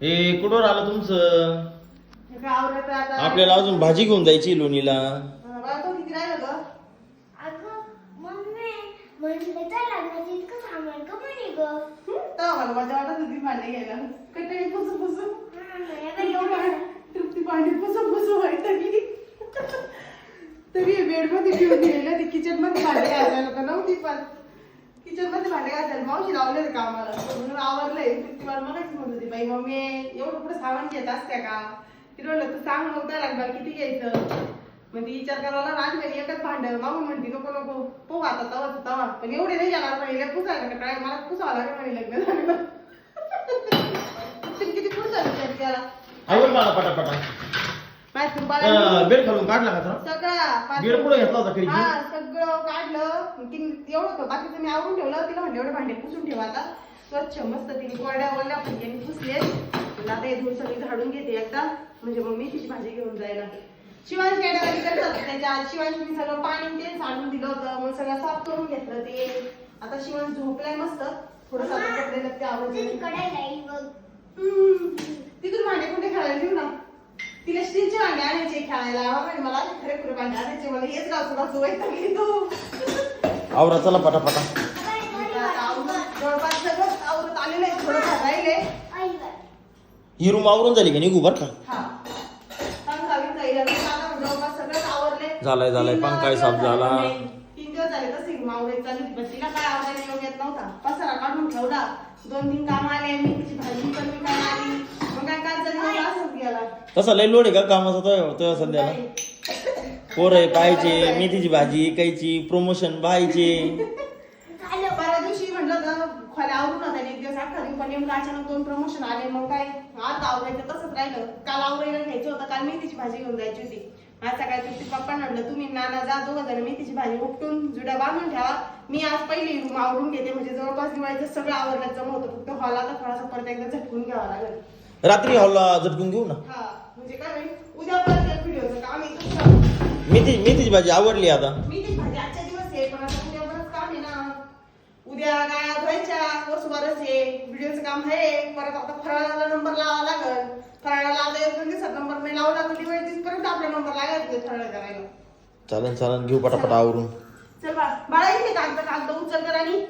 हे कुठवर आलं तुमचं? आपल्याला अजून भाजी घेऊन जायची लोणीला. तरी बेड मध्ये ठेवून दिलेलं ते किचन मध्ये भांडे घासायला तर नव्हती पण किचन मध्ये भांडे घासायला मावशी लावले का आम्हाला म्हणून आवडलंय. ती मला मगाच म्हणत होती बाई मम्मी एवढं पुढे सामान घेत असत्या का? ती म्हणलं तू सांग नव्हता लागणार किती घ्यायचं. मग ती विचार करायला राज घरी एकच भांड मागून म्हणते नको नको पोह आता तवा तवा पण एवढे नाही जाणार म्हणे पुसायला का काय मला पुसावं लागेल म्हणे लग्न झालं. किती पुसायला त्याला आवड मला पटापटा बेड खालून काढला का? सगळं बेड पुढे घेतला होता सगळं काढलं. एवढं होतं बाकीचं मी आवरून ठेवलं. तिला म्हणलं एवढे भांडे पुसून ठेवा आता स्वच्छ मस्त तिने कोरड्या ओरड्या फडक्याने पुसले. आता हे धूळ सगळी झाडून घेते एकदा म्हणजे मग मी तिची भाजी घेऊन जायला. शिवांश केडावाली करत होतं त्याच्यात. शिवांश मी सगळं पाणी ते झाडून दिलं होतं मग सगळं साफ करून घेतलं ते. आता शिवांश झोपलाय मस्त थोडंसं कपडे लागते आवडते. तिथून भांडे कुठे खेळायला घेऊ ना तिला स्टीलचे भांडे आणायचे खेळायला. मला खरे खुरे भांडे आणायचे मला हेच गावचं वैताग येतो. आवरा चला पटापटा. जवळपास सगळं आवरत आलेलं आहे थोडंफार राहिले. ही रूम आवरून झाली का निघू बर का? जवळपास सगळं आवरले. झालाय पंखाही साफ झाला. 3 दिवस झाले तसे आवरायचं चालू होती पण तिला काय आवरायला योग येत नव्हता. पसारा काढून ठेवला. 2-3 काम आले मी तिची भाजी पण मी काय आली मग काय काय झालं असंच गेला. तसा लय लोड आहे का कामाचा तो सध्याला? पोरं पाहायचे मेथीची भाजी इकायची प्रमोशन पाहायचे. परवा दिवशी म्हटलं खोल्या आवरून होता एक दिवस अख्खा दिवस पण नेमकं अचानक 2 प्रमोशन आले मग काय आज आवरायचं तसंच राहिलं. काल आवरायला घ्यायचं होतं काल मेथीची भाजी घेऊन जायची होती. आज सकाळी तुझी पप्पा म्हटलं तुम्ही नाना जा 2 जण मेथीची भाजी उपटून जुड्या बांधून ठेवा मी आज पहिली रूम आवरून घेते म्हणजे जवळपास दिवाळीचं सगळं आवरण्यात जमा होतं. फक्त हॉल आता थोडासा परत एकदा झटकून घ्यावा लागेल. रात्री हॉलला झटकून घेऊ ना. हा म्हणजे काय होईल उद्या परत व्हिडिओचं काम येतो. मेथीची भाजी आवडली आता. मेथीची भाजी आजच्या दिवस आहे पण आता उद्या परत काम आहे ना. उद्या गाया धुवायच्या वसुबारस आहे व्हिडिओचं काम आहे. परत आता फराळाला नंबर लावावा लागल. फराळाला आता 1-2 दिवसात नंबर नाही लावला तर दिवाळी दिवसपर्यंत आपला नंबर लागायचा फराळ करायला. चालन घेऊ पटापट आवरून. चल बाळा इथे कागद उचल कर आणि